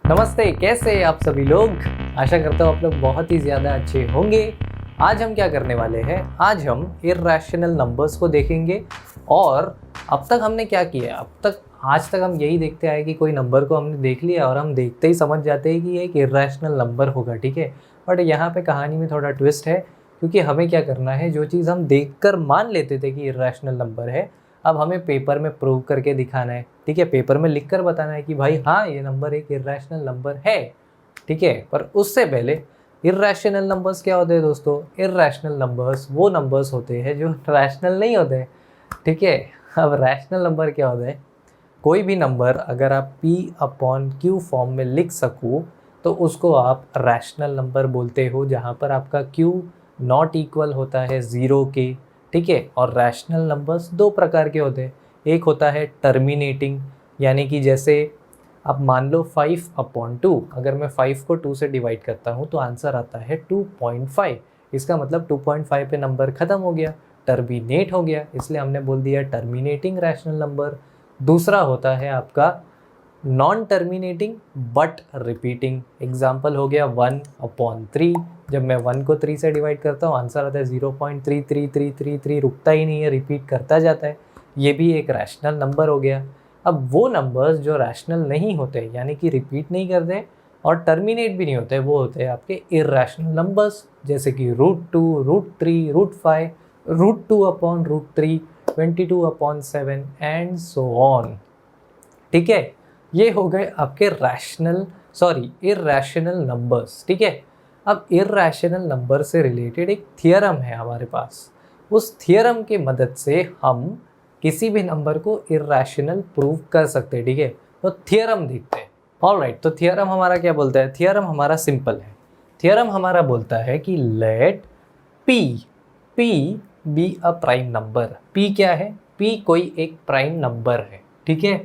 नमस्ते, कैसे आप सभी लोग। आशा करता हूँ आप लोग बहुत ही ज़्यादा अच्छे होंगे। आज हम क्या करने वाले हैं, आज हम इर्रेशनल नंबर्स को देखेंगे। और अब तक हमने क्या किया, आज तक हम यही देखते आए कि कोई नंबर को हमने देख लिया और हम देखते ही समझ जाते हैं कि ये एक इर्रेशनल नंबर होगा, ठीक है। बट यहाँ पे कहानी में थोड़ा ट्विस्ट है, क्योंकि हमें क्या करना है, जो चीज़ हम देखकर मान लेते थे कि इर्रेशनल नंबर है, अब हमें पेपर में प्रूव करके दिखाना है, ठीक है। पेपर में लिख कर बताना है कि भाई हाँ, ये नंबर एक इर्रेशनल नंबर है, ठीक है। पर उससे पहले इर्रेशनल नंबर्स क्या होते हैं दोस्तों? इर्रेशनल नंबर्स वो नंबर्स होते हैं जो रैशनल नहीं होते, ठीक है। अब रैशनल नंबर क्या होता है? कोई भी नंबर अगर आप P/Q फॉर्म में लिख सको तो उसको आप रैशनल नंबर बोलते हो, जहाँ पर आपका Q नॉट इक्वल होता है 0 के, ठीक है। और रैशनल नंबर्स दो प्रकार के होते हैं। एक होता है टर्मिनेटिंग, यानी कि जैसे अब मान लो 5/2, अगर मैं 5 को 2 से डिवाइड करता हूँ तो आंसर आता है 2.5। इसका मतलब 2.5 पे नंबर ख़त्म हो गया, टर्मिनेट हो गया, इसलिए हमने बोल दिया टर्मिनेटिंग रैशनल नंबर। दूसरा होता है आपका non terminating but repeating. Example हो गया 1/3। जब मैं 1 को 3 से डिवाइड करता हूँ आंसर आता है 0.33333, रुकता ही नहीं है, रिपीट करता जाता है। ये भी एक रैशनल नंबर हो गया। अब वो नंबर्स जो रैशनल नहीं होते, यानी कि रिपीट नहीं करते और टर्मिनेट भी नहीं होते, वो होते हैं आपके इर्रेशनल नंबर्स, जैसे कि √2, √3, √5, √2/√3, 22/7 एंड सो ऑन, ठीक है। ये हो गए आपके इर्रेशनल नंबर्स, ठीक है। अब इर्रेशनल नंबर से रिलेटेड एक थियरम है हमारे पास। उस थियरम के मदद से हम किसी भी नंबर को इर्रेशनल प्रूव कर सकते हैं, ठीक है। तो थियरम देखते हैं। ऑलराइट, तो थियरम हमारा क्या बोलता है? थियरम हमारा सिंपल है। थियरम हमारा बोलता है कि let p be a prime number. P क्या है? पी कोई एक प्राइम नंबर है, ठीक है।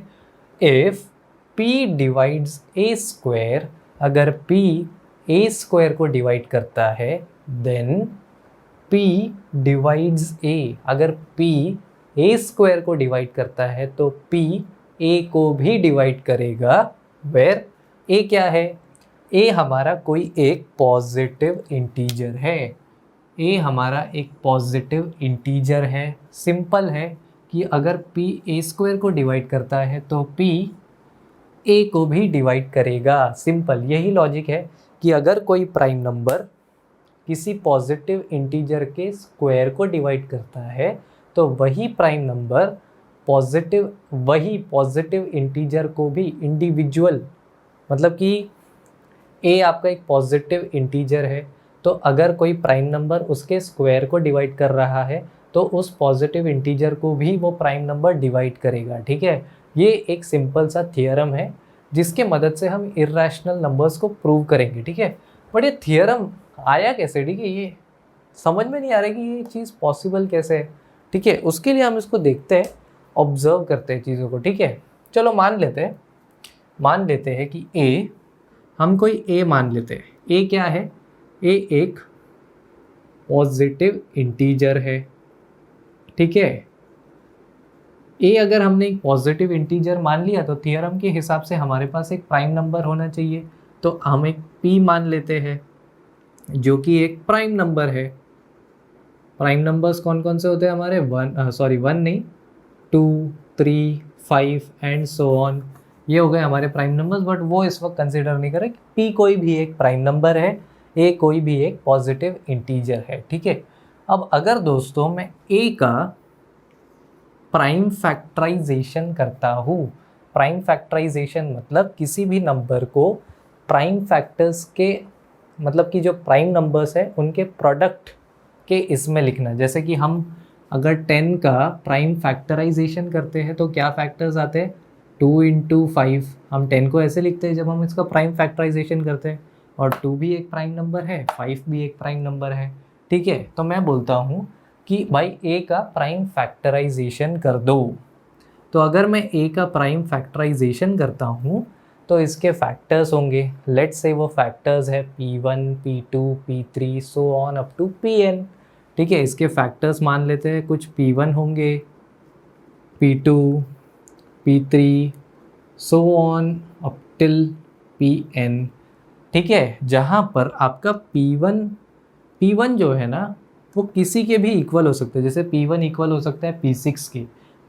If P divides A square, अगर P ए स्क्वायर को डिवाइड करता है, देन P डिवाइड्स A। अगर P ए स्क्वायर को डिवाइड करता है तो P A को भी डिवाइड करेगा। वेयर A क्या है? A हमारा कोई एक पॉजिटिव इंटीजर है। A हमारा एक पॉजिटिव इंटीजर है। सिंपल है कि अगर P ए स्क्वायर को डिवाइड करता है तो P A को भी डिवाइड करेगा। सिंपल यही लॉजिक है कि अगर कोई प्राइम नंबर किसी पॉजिटिव इंटीजर के स्क्वायर को डिवाइड करता है तो वही प्राइम नंबर वही पॉजिटिव इंटीजर को भी इंडिविजुअल, मतलब कि A आपका एक पॉजिटिव इंटीजर है, तो अगर कोई प्राइम नंबर उसके स्क्वायर को डिवाइड कर रहा है तो उस पॉजिटिव इंटीजर को भी वो प्राइम नंबर डिवाइड करेगा, ठीक है। ये एक सिंपल सा थियरम है जिसके मदद से हम इर्रेशनल नंबर्स को प्रूव करेंगे, ठीक है। बट ये थियरम आया कैसे, ठीक है, ये समझ में नहीं आ रहा कि ये चीज़ पॉसिबल कैसे है, ठीक है। उसके लिए हम इसको देखते हैं, ऑब्जर्व करते हैं चीज़ों को, ठीक है। चलो मान लेते हैं कि ए, हम कोई ए मान लेते हैं। ए क्या है? ए एक पॉजिटिव इंटीजर है, ठीक है। ए अगर हमने एक पॉजिटिव इंटीजर मान लिया तो थियरम के हिसाब से हमारे पास एक प्राइम नंबर होना चाहिए। तो हम एक पी मान लेते हैं जो कि एक प्राइम नंबर है। प्राइम नंबर्स कौन कौन से होते हैं हमारे? वन नहीं, 2, 3, 5 एंड सो ऑन, ये हो गए हमारे प्राइम नंबर्स। बट वो इस वक्त कंसिडर नहीं करें। पी कोई भी एक प्राइम नंबर है, ए कोई भी एक पॉजिटिव इंटीजर है, ठीक है। अब अगर दोस्तों मैं ए का प्राइम फैक्टराइजेशन करता हूँ, प्राइम फैक्टराइजेशन मतलब किसी भी नंबर को प्राइम फैक्टर्स के, मतलब कि जो प्राइम नंबर्स है उनके प्रोडक्ट के इसमें लिखना। जैसे कि हम अगर 10 का प्राइम फैक्टराइजेशन करते हैं तो क्या फैक्टर्स आते हैं? 2 × 5। हम 10 को ऐसे लिखते हैं जब हम इसका प्राइम फैक्टराइजेशन करते हैं, और 2 भी एक प्राइम नंबर है, 5 भी एक प्राइम नंबर है, ठीक है। तो मैं बोलता हूँ कि भाई ए का प्राइम फैक्टराइजेशन कर दो। तो अगर मैं ए का प्राइम फैक्टराइजेशन करता हूँ तो इसके फैक्टर्स होंगे, लेट्स से वो फैक्टर्स है P1, P2, P3 so on up to Pn, ठीक है। इसके फैक्टर्स मान लेते हैं, कुछ P1 होंगे, P2, P3 so on up till Pn, ठीक है, जहाँ पर आपका P1 जो है ना वो किसी के भी इक्वल हो सकते हैं। जैसे P1 इक्वल हो सकता है P6 के,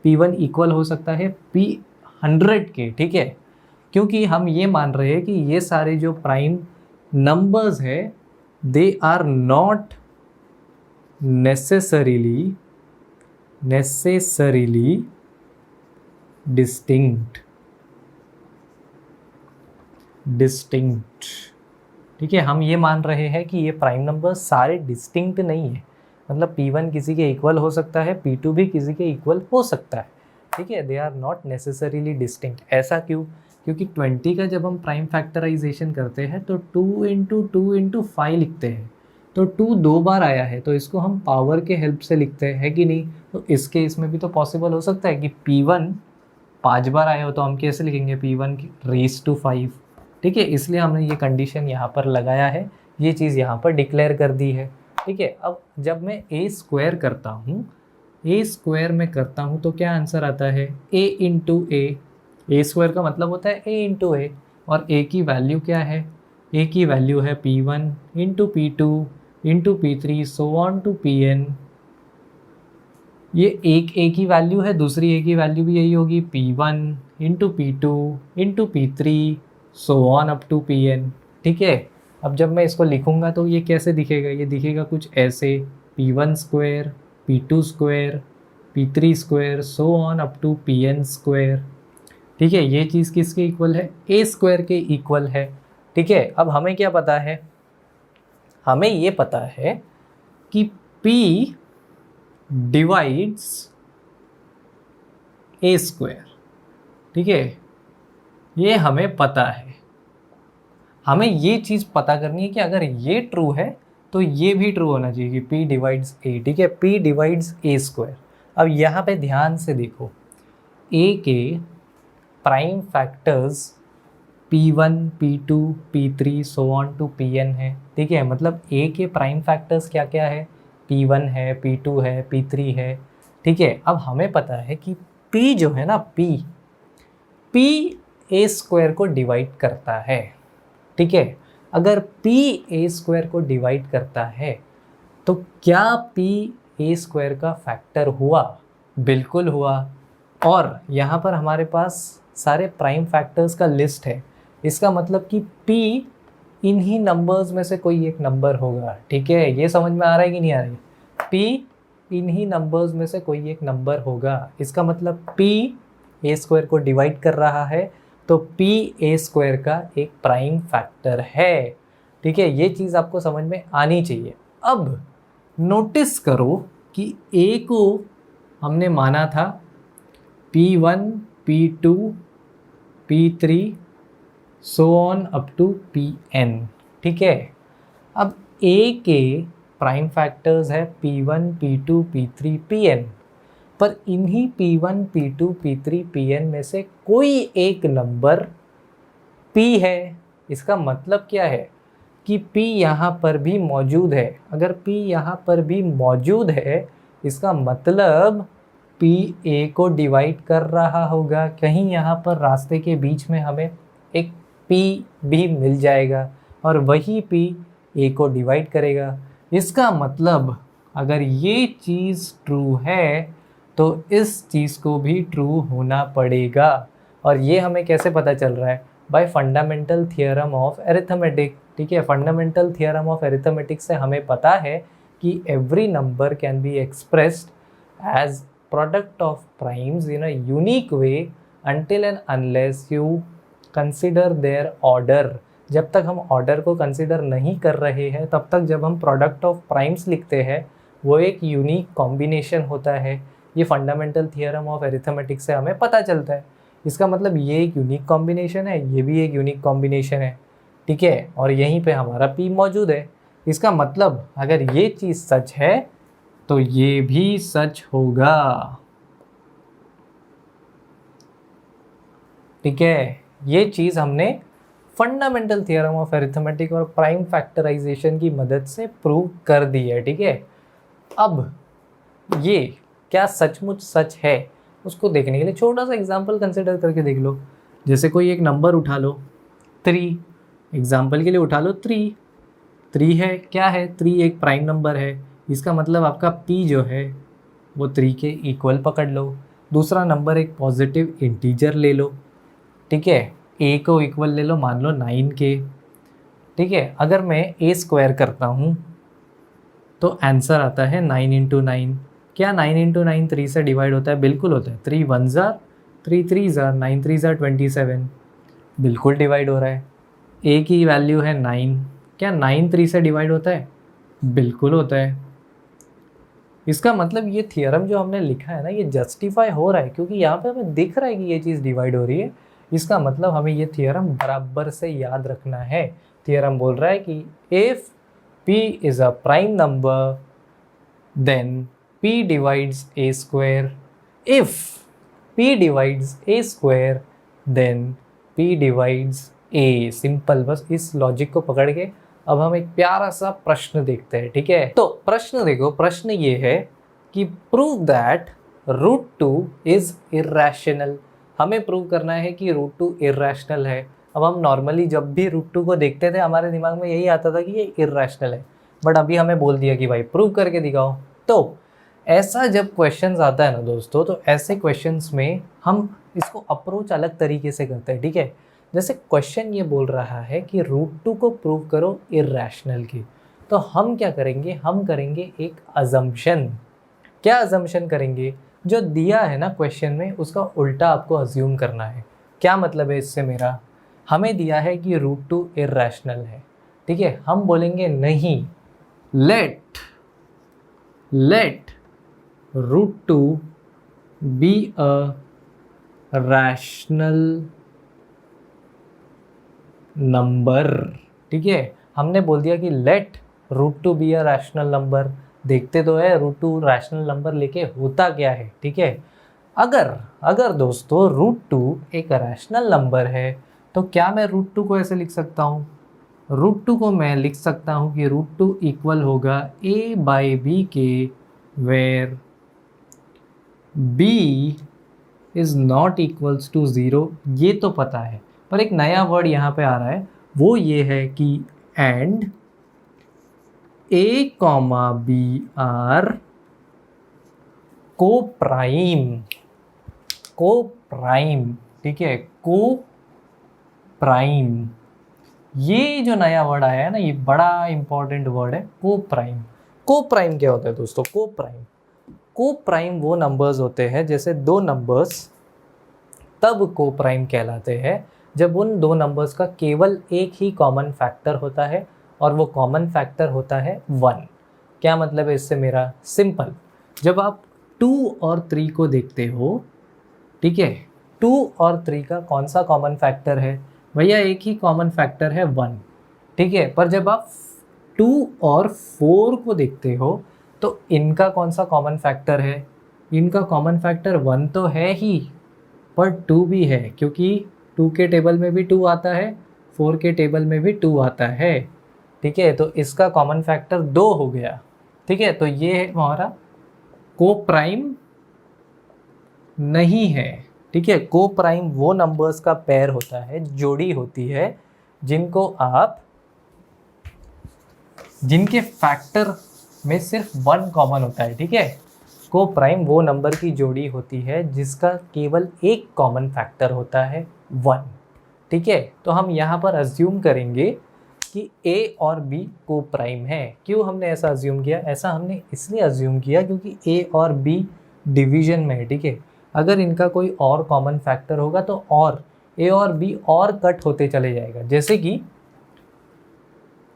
P1 इक्वल हो सकता है P100 के, ठीक है, क्योंकि हम ये मान रहे हैं कि ये सारे जो प्राइम नंबर्स है they are not necessarily distinct, ठीक है। हम ये मान रहे हैं कि ये प्राइम नंबर्स सारे डिस्टिंक्ट नहीं है, मतलब P1 किसी के इक्वल हो सकता है, P2 भी किसी के इक्वल हो सकता है, ठीक है, they are not necessarily distinct. ऐसा क्यों? क्योंकि 20 का जब हम प्राइम फैक्टराइजेशन करते हैं तो 2 × 2 × 5 लिखते हैं, तो 2 2 बार आया है तो इसको हम पावर के हेल्प से लिखते हैं, है कि नहीं? तो इसके इसमें भी तो पॉसिबल हो सकता है कि P1 5 बार आया हो तो हम कैसे लिखेंगे P1 raised to 5, ठीक है। इसलिए हमने ये कंडीशन यहाँ पर लगाया है, ये चीज़ यहाँ पर डिक्लेयर कर दी है, ठीक है। अब जब मैं a स्क्वायर करता में करता हूँ तो क्या आंसर आता है? a स्क्वायर का मतलब होता है a, और a की वैल्यू क्या है? a की वैल्यू है P1 × P2 × P3 so on to Pn। ये एक a की वैल्यू है, दूसरी a की वैल्यू भी यही होगी, P1 × P2 × P3 so on up to Pn, ठीक है। अब जब मैं इसको लिखूंगा तो ये कैसे दिखेगा? ये दिखेगा कुछ ऐसे, P1 square, P2 square, P3 square so on up to Pn square, ठीक है। ये चीज़ किसके इक्वल है? a स्क्वायर के इक्वल है, ठीक है। अब हमें क्या पता है? हमें ये पता है कि p डिवाइड्स a स्क्वायर, ठीक है, ये हमें पता है। हमें ये चीज़ पता करनी है कि अगर ये ट्रू है तो ये भी ट्रू होना चाहिए कि p डिवाइड्स a, ठीक है, p डिवाइड्स a स्क्वायर। अब यहाँ पे ध्यान से देखो, a के prime factors P1 P2 P3 so on to Pn है, ठीक है। मतलब a के प्राइम फैक्टर्स क्या क्या है? P1 है, P2 है, P3 है, ठीक है। अब हमें पता है कि p जो है ना, p a स्क्वायर को डिवाइड करता है, ठीक है। अगर p a स्क्वायर को डिवाइड करता है तो क्या p a स्क्वायर का फैक्टर हुआ? बिल्कुल हुआ। और यहाँ पर हमारे पास सारे प्राइम फैक्टर्स का लिस्ट है, इसका मतलब कि p इन्हीं नंबर्स में से कोई एक नंबर होगा, ठीक है। ये समझ में आ रहा है कि नहीं आ रही है? p इन्हीं नंबर्स में से कोई एक नंबर होगा, इसका मतलब p a स्क्वायर को डिवाइड कर रहा है तो p a स्क्वायर का एक प्राइम फैक्टर है, ठीक है। ये चीज़ आपको समझ में आनी चाहिए। अब नोटिस करो कि a को हमने माना था P1 P2 P3 so on up to Pn, ठीक है। अब a के प्राइम फैक्टर्स है P1 P2 P3 Pn, पर इन्हीं P1 P2 P3 Pn में से कोई एक नंबर p है। इसका मतलब क्या है कि p यहाँ पर भी मौजूद है। अगर p यहाँ पर भी मौजूद है इसका मतलब p a को डिवाइड कर रहा होगा। कहीं यहाँ पर रास्ते के बीच में हमें एक p भी मिल जाएगा और वही p a को डिवाइड करेगा। इसका मतलब अगर ये चीज़ ट्रू है तो इस चीज़ को भी ट्रू होना पड़ेगा। और ये हमें कैसे पता चल रहा है? Bye fundamental theorem of arithmetic, ठीक है। फंडामेंटल थियरम ऑफ अरिथमेटिक से हमें पता है कि every number can be expressed as product of primes in a unique way until and unless you consider their order। जब तक हम ऑर्डर को कंसिडर नहीं कर रहे हैं तब तक जब हम प्रोडक्ट ऑफ प्राइम्स लिखते हैं वो एक यूनिक कॉम्बिनेशन होता है। ये फंडामेंटल थियरम ऑफ अरिथमेटिक से हमें पता चलता है। इसका मतलब ये एक यूनिक कॉम्बिनेशन है, ये भी एक यूनिक कॉम्बिनेशन है, ठीक है। और यहीं पे हमारा p मौजूद है। इसका मतलब अगर ये चीज़ सच है तो ये भी सच होगा, ठीक है। ये चीज़ हमने फंडामेंटल थियरम ऑफ अरिथमेटिक और प्राइम फैक्टराइजेशन की मदद से प्रूव कर दी है, ठीक है। अब ये क्या सचमुच सच है उसको देखने के लिए छोटा सा एग्जांपल कंसिडर करके देख लो। जैसे कोई एक नंबर उठा लो 3। एग्जाम्पल के लिए उठा लो 3। 3 है, क्या है 3 एक प्राइम नंबर है, इसका मतलब आपका p जो है वो 3 के इक्वल पकड़ लो। दूसरा नंबर एक पॉजिटिव इंटीजर ले लो, ठीक है, a को इक्वल ले लो, मान लो 9 के, ठीक है। अगर मैं a स्क्वायर करता हूँ तो आंसर आता है 9 इंटू 9। क्या 9 इंटू 9 3 से डिवाइड होता है? बिल्कुल होता है। 3 1 ज़ार, 3 3 ज़ार, 9 3 ज़ार 27, बिल्कुल डिवाइड हो रहा है। a की वैल्यू है 9, क्या 9 3 से डिवाइड होता है? बिल्कुल होता है। इसका मतलब ये थियरम जो हमने लिखा है ना, ये जस्टिफाई हो रहा है, क्योंकि यहाँ पे हमें दिख रहा है कि ये चीज़ डिवाइड हो रही है। इसका मतलब हमें ये थियरम बराबर से याद रखना है। थियरम बोल रहा है कि if p is a prime number then p divides a square. If p divides a square then p divides a. Simple, बस इस लॉजिक को पकड़ के अब हम एक प्यारा सा प्रश्न देखते हैं, ठीक है। तो प्रश्न देखो, प्रश्न ये है कि प्रूव दैट √2 इज इर्रेशनल। हमें प्रूव करना है कि √2 इर्रेशनल है। अब हम नॉर्मली जब भी √2 को देखते थे हमारे दिमाग में यही आता था कि ये इर्रेशनल है, बट अभी हमें बोल दिया कि भाई प्रूव करके दिखाओ। तो ऐसा जब क्वेश्चंस आता है ना दोस्तों, तो ऐसे क्वेश्चंस में हम इसको अप्रोच अलग तरीके से करते हैं, ठीक है। जैसे क्वेश्चन ये बोल रहा है कि √2 को प्रूव करो इर्रेशनल की, तो हम क्या करेंगे, हम करेंगे एक अजम्पशन। क्या अजम्पशन करेंगे? जो दिया है ना क्वेश्चन में उसका उल्टा आपको अज्यूम करना है। क्या मतलब है इससे मेरा? हमें दिया है कि √2 इर्रेशनल है, ठीक है। हम बोलेंगे नहीं, late √2 be a rational number, ठीक है। हमने बोल दिया कि let √2 be a rational number। देखते तो है √2 रैशनल नंबर लेके होता क्या है, ठीक है। अगर दोस्तों √2 एक रैशनल नंबर है तो क्या मैं √2 को ऐसे लिख सकता हूँ? √2 को मैं लिख सकता हूँ कि √2 इक्वल होगा a/b के, where b is not equals to 0। ये तो पता है, पर एक नया वर्ड यहाँ पे आ रहा है, वो ये है कि एंड a, b आर को प्राइम, ठीक है, को प्राइम। ये जो नया वर्ड आया है ना, ये बड़ा इंपॉर्टेंट वर्ड है, को प्राइम। को प्राइम क्या होता है दोस्तों? को प्राइम वो नंबर्स होते हैं, जैसे दो नंबर्स तब को प्राइम कहलाते हैं जब उन दो नंबर्स का केवल एक ही कॉमन फैक्टर होता है, और वो कॉमन फैक्टर होता है 1। क्या मतलब है इससे मेरा? सिंपल, जब आप 2 और 3 को देखते हो, ठीक है, 2 और 3 का कौन सा कॉमन फैक्टर है? भैया एक ही कॉमन फैक्टर है 1, ठीक है। पर जब आप 2 और 4 को देखते हो तो इनका कौन सा कॉमन फैक्टर है? इनका कॉमन फैक्टर 1 तो है ही, पर 2 भी है, क्योंकि 2 के टेबल में भी 2 आता है, 4 के टेबल में भी 2 आता है, ठीक है। तो इसका कॉमन फैक्टर 2 हो गया, ठीक है। तो ये हमारा को प्राइम नहीं है, ठीक है। को प्राइम वो नंबर्स का पेयर होता है, जोड़ी होती है, जिनके फैक्टर में सिर्फ 1 कॉमन होता है, ठीक है। को प्राइम वो नंबर की जोड़ी होती है जिसका केवल एक कॉमन फैक्टर होता है 1, ठीक है। तो हम यहाँ पर अज्यूम करेंगे कि a और b को प्राइम है। क्यों हमने ऐसा अज्यूम किया? ऐसा हमने इसलिए अज्यूम किया क्योंकि a और b डिवीजन में है, ठीक है। अगर इनका कोई और कॉमन फैक्टर होगा तो और a और b और कट होते चले जाएगा। जैसे कि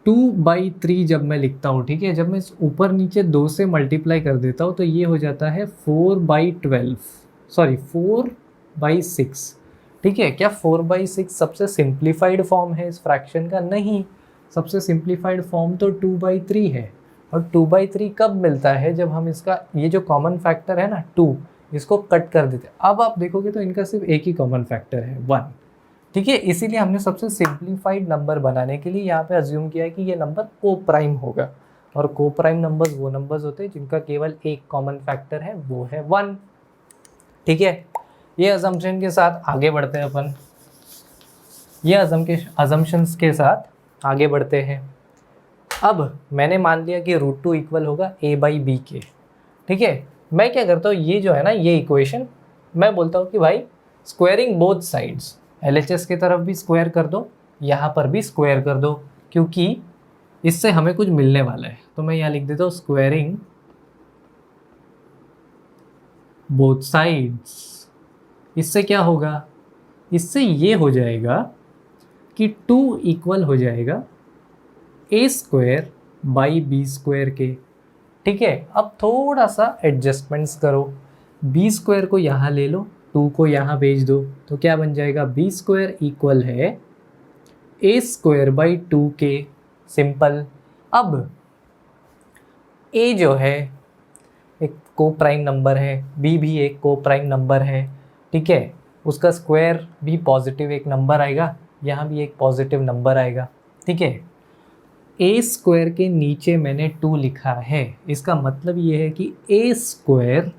2/3 जब मैं लिखता हूँ, ठीक है, जब मैं ऊपर नीचे 2 से मल्टीप्लाई कर देता हूँ तो ये हो जाता है 4/6, ठीक है। क्या 4/6 सबसे सिंप्लीफाइड फॉर्म है इस फ्रैक्शन का? नहीं, सबसे सिंप्लीफाइड फॉर्म तो 2/3 है। और 2/3 कब मिलता है? जब हम इसका ये जो कॉमन फैक्टर है ना 2, इसको कट कर देते हैं। अब आप देखोगे तो इनका सिर्फ एक ही कॉमन फैक्टर है 1, ठीक है। इसीलिए हमने सबसे सिंप्लीफाइड नंबर बनाने के लिए यहाँ पे अज्यूम किया है कि ये नंबर को प्राइम होगा, और को प्राइम नंबर्स वो नंबर्स होते हैं जिनका केवल एक कॉमन फैक्टर है, वो है 1, ठीक है। ये अजम्पशन के साथ आगे बढ़ते हैं अपन। ये अजम्पशंस के साथ आगे बढ़ते हैं। अब मैंने मान लिया कि √2 इक्वल होगा a/b के, ठीक है। मैं क्या करता हूँ, ये जो है ना ये इक्वेशन, मैं बोलता हूँ कि भाई स्क्वायरिंग बोथ साइड्स, LHS की तरफ भी स्क्वायर कर दो, यहाँ पर भी स्क्वायर कर दो, क्योंकि इससे हमें कुछ मिलने वाला है। तो मैं यहाँ लिख देता हूँ स्क्वायरिंग बोथ साइड्स। इससे क्या होगा, इससे ये हो जाएगा कि 2 इक्वल हो जाएगा a² / b² के, ठीक है। अब थोड़ा सा एडजस्टमेंट्स करो, b² को यहाँ ले लो, 2 को यहाँ भेज दो, तो क्या बन जाएगा, b² इक्वल है a² / 2 के। सिंपल। अब a जो है एक को प्राइम नंबर है, b भी एक को प्राइम नंबर है, ठीक है। उसका स्क्वायर भी पॉजिटिव एक नंबर आएगा, यहाँ भी एक पॉजिटिव नंबर आएगा, ठीक है। a² के नीचे मैंने 2 लिखा है, इसका मतलब ये है कि a²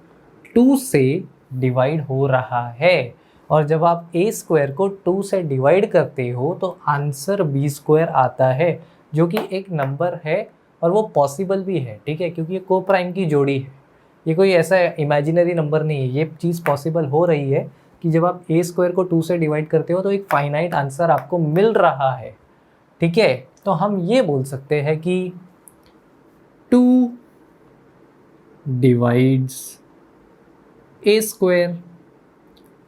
2 से डिवाइड हो रहा है, और जब आप a² को 2 से डिवाइड करते हो तो आंसर b² आता है, जो कि एक नंबर है और वो पॉसिबल भी है, ठीक है, क्योंकि ये को प्राइम की जोड़ी है। ये कोई ऐसा इमेजिनरी नंबर नहीं है, ये चीज़ पॉसिबल हो रही है कि जब आप a² को 2 से डिवाइड करते हो तो एक फाइनाइट आंसर आपको मिल रहा है, ठीक है। तो हम ये बोल सकते हैं कि 2 डिवाइड्स a²,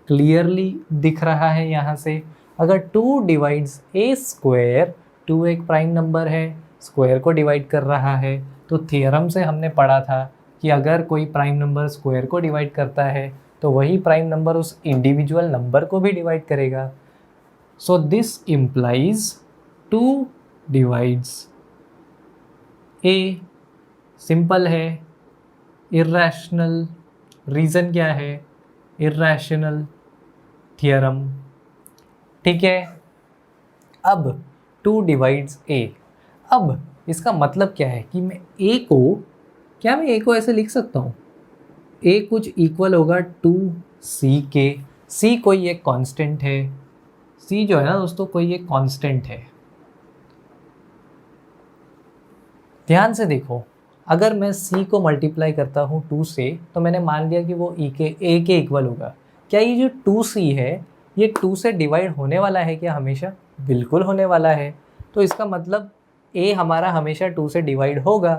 क्लियरली दिख रहा है यहाँ से। अगर 2 डिवाइड्स a², 2 एक प्राइम नंबर है, स्क्वायर को डिवाइड कर रहा है, तो थ्योरम से हमने पढ़ा था कि अगर कोई प्राइम नंबर स्क्वायर को डिवाइड करता है तो वही प्राइम नंबर उस इंडिविजुअल नंबर को भी डिवाइड करेगा। So this implies 2 divides a। Simple है, इर्रेशनल। रीज़न क्या है, इर्रेशनल थ्योरम, ठीक है। अब 2 डिवाइड्स a, अब इसका मतलब क्या है कि मैं a को ऐसे लिख सकता हूँ, a कुछ इक्वल होगा 2c के। c कोई एक कांस्टेंट है, c जो है ना दोस्तों कोई एक कांस्टेंट है। ध्यान से देखो, अगर मैं c को मल्टीप्लाई करता हूँ 2 से, तो मैंने मान लिया कि वो a के इक्वल होगा। क्या ये जो 2c है ये 2 से डिवाइड होने वाला है क्या हमेशा? बिल्कुल होने वाला है। तो इसका मतलब a हमारा हमेशा 2 से डिवाइड होगा,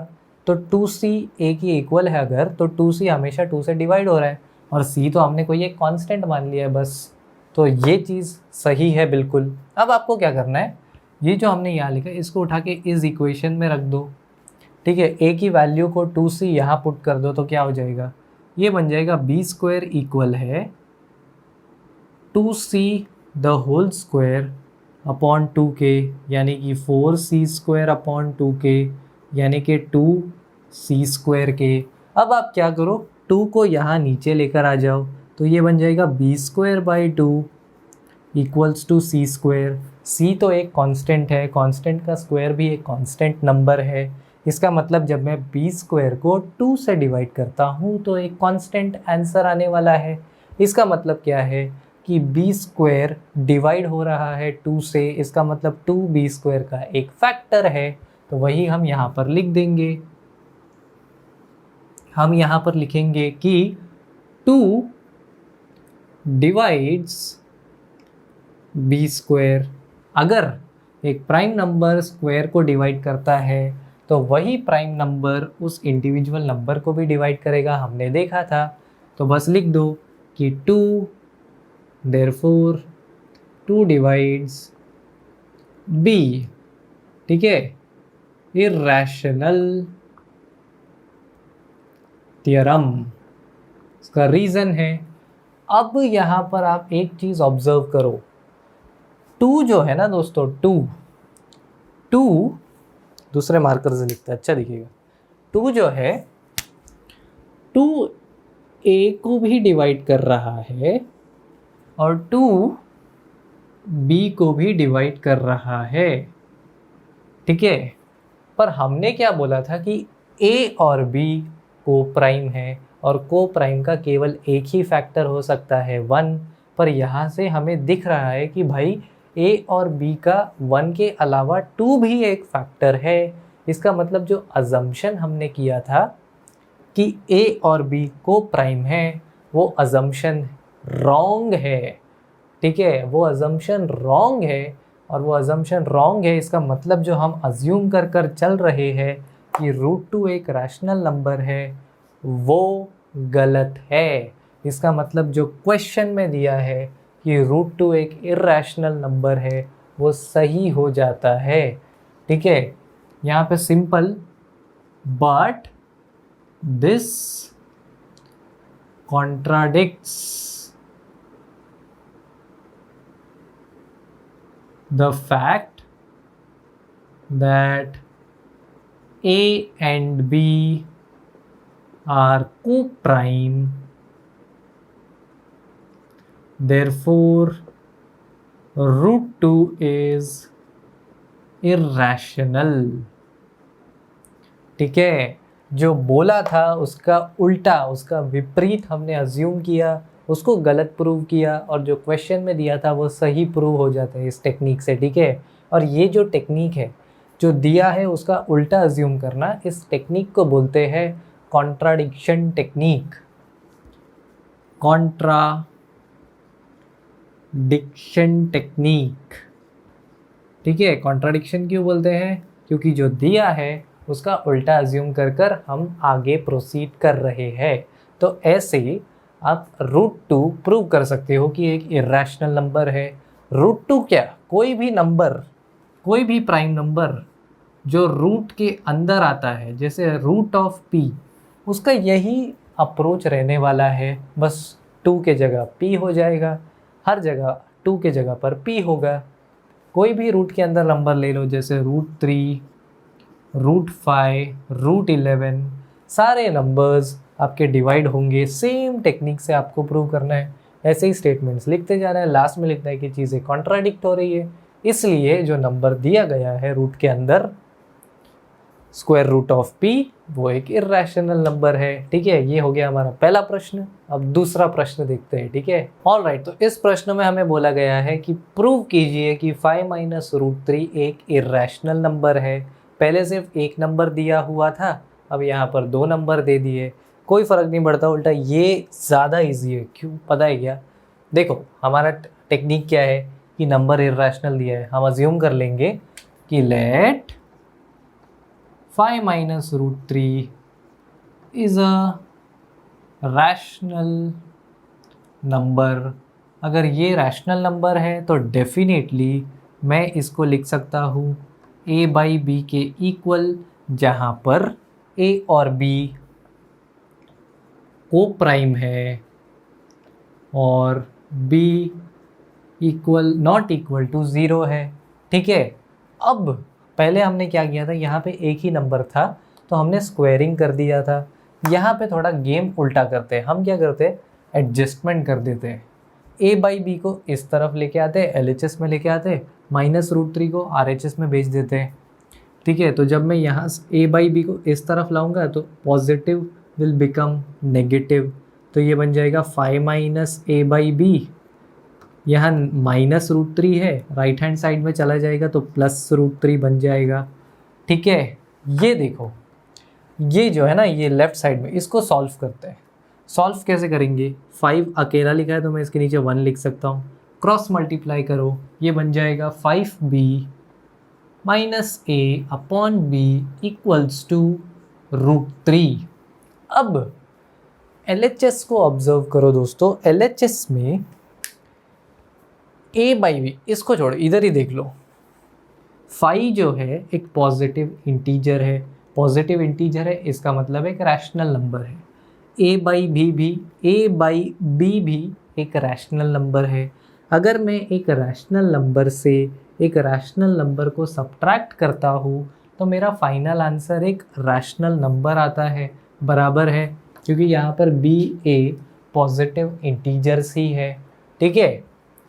तो 2c a की इक्वल है अगर, तो 2c हमेशा 2 से डिवाइड हो रहा है, और c तो हमने कोई एक कांस्टेंट मान लिया है बस। तो ये चीज़ सही है बिल्कुल। अब आपको क्या करना है, ये जो हमने यहाँ लिखा है इसको उठा के इस इक्वेशन में रख दो, ठीक है। a की वैल्यू को 2c यहाँ पुट कर दो, तो क्या हो जाएगा, ये बन जाएगा b² इक्वल है 2c the whole square upon 2k, यानी कि 4c² अपॉन 2k, यानी कि 2c² के। अब आप क्या करो, 2 को यहाँ नीचे लेकर आ जाओ, तो ये बन जाएगा b² / 2 equals to c²। c तो एक कांस्टेंट है, कांस्टेंट का स्क्वायर भी एक कांस्टेंट नंबर है। इसका मतलब जब मैं b² को 2 से डिवाइड करता हूँ तो एक कांस्टेंट आंसर आने वाला है। इसका मतलब क्या है कि b² डिवाइड हो रहा है 2 से, इसका मतलब 2b² का एक फैक्टर है, तो वही हम यहाँ पर लिख देंगे। हम यहाँ पर लिखेंगे कि 2 डिवाइड्स b²। अगर एक प्राइम नंबर स्क्वायर को डिवाइड करता है तो वही प्राइम नंबर उस इंडिविजुअल नंबर को भी डिवाइड करेगा, हमने देखा था। तो बस लिख दो कि 2 therefore 2 डिवाइड्स b, ठीक है, इर्रेशनल थ्योरम। इसका रीज़न है। अब यहाँ पर आप एक चीज़ ऑब्जर्व करो, 2 जो है ना दोस्तों, 2 दूसरे मार्कर से लिखता है, अच्छा दिखेगा। 2 जो है, 2 a को भी डिवाइड कर रहा है और 2 b को भी डिवाइड कर रहा है, ठीक है। पर हमने क्या बोला था कि a और b को प्राइम है, और को प्राइम का केवल एक ही फैक्टर हो सकता है 1। पर यहाँ से हमें दिख रहा है कि भाई ए और बी का 1 के अलावा 2 भी एक फैक्टर है। इसका मतलब जो अजम्पशन हमने किया था कि ए और बी को प्राइम है, वो अजम्पशन रॉन्ग है। ठीक है, वो अजम्पशन रॉन्ग है, और वो अजम्पशन रॉन्ग है इसका मतलब जो हम अज्यूम कर कर चल रहे हैं कि √2 एक रैशनल नंबर है, वो गलत है। इसका मतलब जो क्वेश्चन में दिया है कि √2 एक इर्रेशनल नंबर है, वो सही हो जाता है। ठीक है, यहाँ पे simple, but this contradicts the fact that A and B are co-prime, therefore √2 is irrational। ठीक है, जो बोला था उसका उल्टा, उसका विपरीत हमने अज्यूम किया, उसको गलत प्रूव किया, और जो क्वेश्चन में दिया था वो सही प्रूव हो जाता है इस टेक्निक से। ठीक है, और ये जो टेक्निक है, जो दिया है उसका उल्टा अज्यूम करना, इस टेक्निक को बोलते हैं कॉन्ट्राडिक्शन टेक्निक। Contradiction technique. ठीक है, कॉन्ट्राडिक्शन क्यों बोलते हैं? क्योंकि जो दिया है उसका उल्टा अज्यूम कर कर हम आगे प्रोसीड कर रहे हैं। तो ऐसे आप √2 प्रूव कर सकते हो कि एक इर्रेशनल नंबर है। √2 क्या, कोई भी नंबर, कोई भी प्राइम नंबर जो रूट के अंदर आता है, जैसे √p, उसका यही अप्रोच रहने वाला है, बस 2 के जगह p हो जाएगा, हर जगह 2 के जगह पर p होगा। कोई भी रूट के अंदर नंबर ले लो, जैसे √3, √5, √11, सारे नंबर्स आपके डिवाइड होंगे। सेम टेक्निक से आपको प्रूव करना है। ऐसे ही स्टेटमेंट्स लिखते जा रहे हैं, लास्ट में लिखना है कि चीज़ें कॉन्ट्राडिक्ट हो रही है, इसलिए जो नंबर दिया गया है रूट के अंदर √p, वो एक इर्रेशनल नंबर है। ठीक है, ये हो गया हमारा पहला प्रश्न। अब दूसरा प्रश्न देखते हैं। ठीक है, ऑलराइट, तो इस प्रश्न में हमें बोला गया है कि प्रूव कीजिए कि 5 - √3 एक इर्रेशनल नंबर है। पहले सिर्फ एक नंबर दिया हुआ था, अब यहाँ पर 2 नंबर दे दिए, कोई फ़र्क नहीं पड़ता, उल्टा ये ज़्यादा इजी है। क्यों, पता है क्या? देखो, हमारा टेक्निक क्या है कि नंबर इर्रेशनल दिया है, हम अज्यूम कर लेंगे कि let 5 - √3 is a rational number. अगर ये रैशनल नंबर है तो डेफिनेटली मैं इसको लिख सकता हूँ a/b के इक्वल, जहाँ पर a और b को प्राइम है और b नॉट इक्वल टू 0 है। ठीक है, अब पहले हमने क्या किया था, यहाँ पे एक ही नंबर था तो हमने स्क्वायरिंग कर दिया था। यहाँ पे थोड़ा गेम उल्टा करते हैं, हम क्या करते हैं, एडजस्टमेंट कर देते हैं। a/b को इस तरफ लेके आते हैं, LHS में लेके आते हैं, -√3 को RHS में भेज देते हैं। ठीक है, तो जब मैं यहाँ a/b को इस तरफ लाऊंगा तो पॉजिटिव विल बिकम नेगेटिव, तो ये बन जाएगा 5 - a/b। यहाँ -√3 है, राइट हैंड साइड में चला जाएगा तो +√3 बन जाएगा। ठीक है, ये देखो, ये जो है ना, ये लेफ्ट साइड में, इसको सॉल्व करते हैं। सॉल्व कैसे करेंगे, 5 अकेला लिखा है तो मैं इसके नीचे 1 लिख सकता हूँ, क्रॉस मल्टीप्लाई करो, ये बन जाएगा 5b - a/b इक्वल्स टू √3। अब LHS को ऑब्जर्व करो दोस्तों, LHS में a/b, इसको छोड़ो, इधर ही देख लो, 5 जो है एक पॉजिटिव इंटीजर है, पॉजिटिव इंटीजर है, इसका मतलब एक रैशनल नंबर है। a/b भी एक रैशनल नंबर है। अगर मैं एक रैशनल नंबर से एक रैशनल नंबर को सब्ट्रैक्ट करता हूँ तो मेरा फाइनल आंसर एक रैशनल नंबर आता है, बराबर है, क्योंकि यहाँ पर b a पॉजिटिव इंटीजर्स ही है। ठीक है,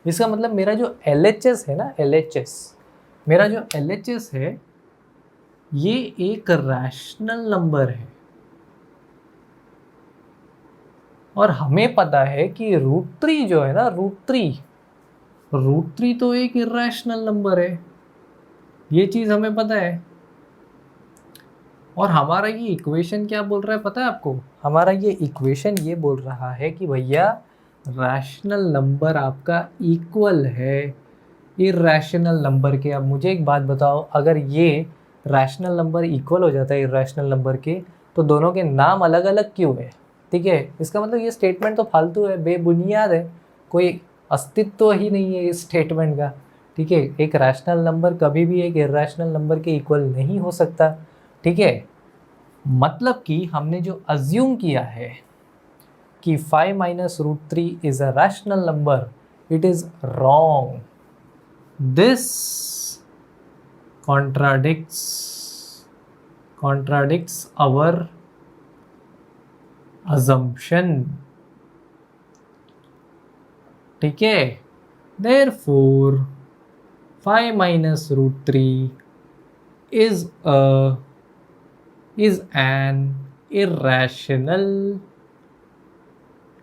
इसका मतलब मेरा जो LHS है ना, LHS, मेरा जो LHS है ये एक रैशनल नंबर है, और हमें पता है कि √3 जो है ना, √3 √3 तो एक इर्रेशनल नंबर है, ये चीज़ हमें पता है। और हमारा ये इक्वेशन क्या बोल रहा है पता है आपको? हमारा ये इक्वेशन ये बोल रहा है कि भैया रैशनल नंबर आपका इक्वल है इर्रेशनल नंबर के। अब मुझे एक बात बताओ, अगर ये रैशनल नंबर इक्वल हो जाता है इर्रेशनल नंबर के, तो दोनों के नाम अलग अलग क्यों है? ठीक है, इसका मतलब ये स्टेटमेंट तो फालतू है, बेबुनियाद है, कोई अस्तित्व ही नहीं है इस स्टेटमेंट का। ठीक है, एक रैशनल नंबर कभी भी एक इर्रेशनल नंबर के इक्वल नहीं हो सकता। ठीक है, मतलब कि हमने जो अज्यूम किया है कि 5 - √3 is a rational number, it is wrong. This contradicts our assumption। ठीक है, therefore 5 - √3 is an irrational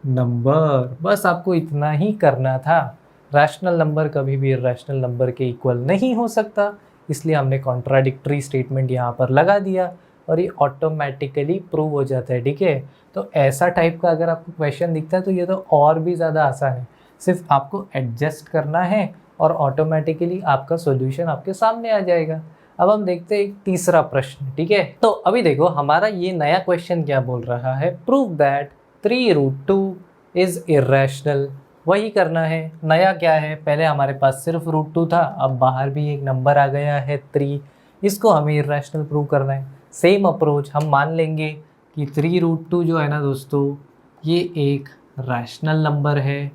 number. बस आपको इतना ही करना था। रैशनल नंबर कभी भी इर्रेशनल नंबर के इक्वल नहीं हो सकता, इसलिए हमने कॉन्ट्राडिक्टरी स्टेटमेंट यहाँ पर लगा दिया और ये ऑटोमेटिकली प्रूव हो जाता है। ठीक है, तो ऐसा टाइप का अगर आपको क्वेश्चन दिखता है तो ये तो और भी ज़्यादा आसान है, सिर्फ आपको एडजस्ट करना है और ऑटोमेटिकली आपका सॉल्यूशन आपके सामने आ जाएगा। अब हम देखते हैं एक तीसरा प्रश्न। ठीक है, तो अभी देखो हमारा ये नया क्वेश्चन क्या बोल रहा है, प्रूव दैट 3√2 इज इर्रेशनल। वही करना है। नया क्या है, पहले हमारे पास सिर्फ √2 था, अब बाहर भी एक नंबर आ गया है 3, इसको हमें इर्रेशनल प्रूव करना है। सेम अप्रोच, हम मान लेंगे कि 3√2 जो है ना दोस्तों, ये एक रैशनल नंबर है।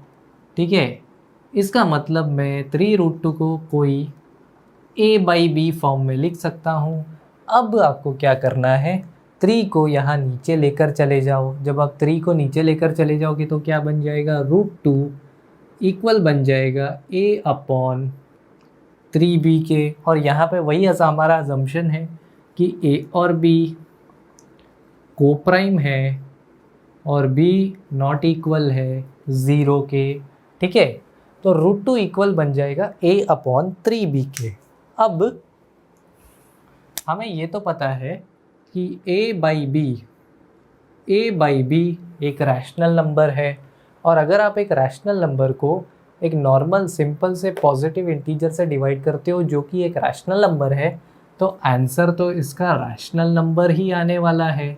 ठीक है, इसका मतलब मैं 3√2 को कोई a/b फॉर्म में लिख सकता हूँ। अब आपको क्या करना है, 3 को यहाँ नीचे लेकर चले जाओ। जब आप 3 को नीचे लेकर चले जाओगे तो क्या बन जाएगा, √2 इक्वल बन जाएगा a/3b के। और यहाँ पे वही ऐसा हमारा अजम्पशन है कि a और b को प्राइम है और b नॉट इक्वल है 0 के। ठीक है, तो √2 इक्वल बन जाएगा a/3b के। अब हमें ये तो पता है कि a/b एक रैशनल नंबर है, और अगर आप एक रैशनल नंबर को एक नॉर्मल सिंपल से पॉजिटिव इंटीजर से डिवाइड करते हो जो कि एक रैशनल नंबर है, तो आंसर तो इसका रैशनल नंबर ही आने वाला है।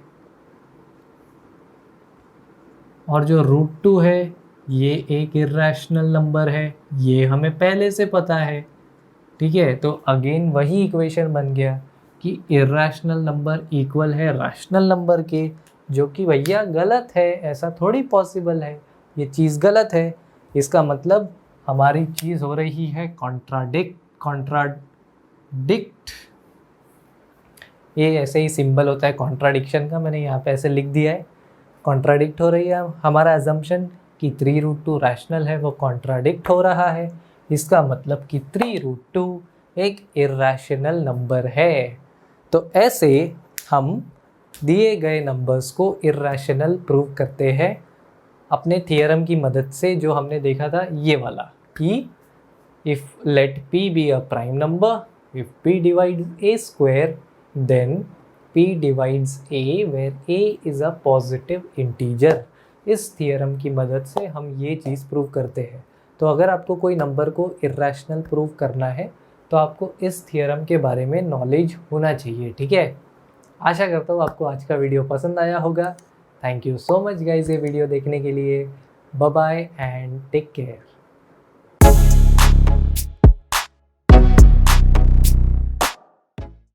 और जो √2 है ये एक इर्रेशनल नंबर है, ये हमें पहले से पता है। ठीक है, तो अगेन वही इक्वेशन बन गया कि इर्रेशनल नंबर इक्वल है रैशनल नंबर के, जो कि भैया गलत है, ऐसा थोड़ी पॉसिबल है, ये चीज़ गलत है। इसका मतलब हमारी चीज़ हो रही है कॉन्ट्राडिक्ट। ये ऐसे ही सिंबल होता है कॉन्ट्राडिक्शन का, मैंने यहाँ पे ऐसे लिख दिया है। कॉन्ट्राडिक्ट हो रही है हमारा अजम्पशन कि 3√2 रैशनल है, वो कॉन्ट्राडिक्ट हो रहा है। इसका मतलब कि 3√2 एक इर्रेशनल नंबर है। तो ऐसे हम दिए गए नंबर्स को इर्रेशनल प्रूव करते हैं अपने थियरम की मदद से, जो हमने देखा था ये वाला कि if let p be a prime number, if p divides a square then p divides a where a is a positive integer. इस थियरम की मदद से हम ये चीज़ प्रूव करते हैं। तो अगर आपको कोई नंबर को इर्रेशनल प्रूव करना है तो आपको इस थियरम के बारे में नॉलेज होना चाहिए। ठीक है, आशा करता हूँ आपको आज का वीडियो पसंद आया होगा। Thank you so much guys ये वीडियो देखने के लिए। Bye bye and take care.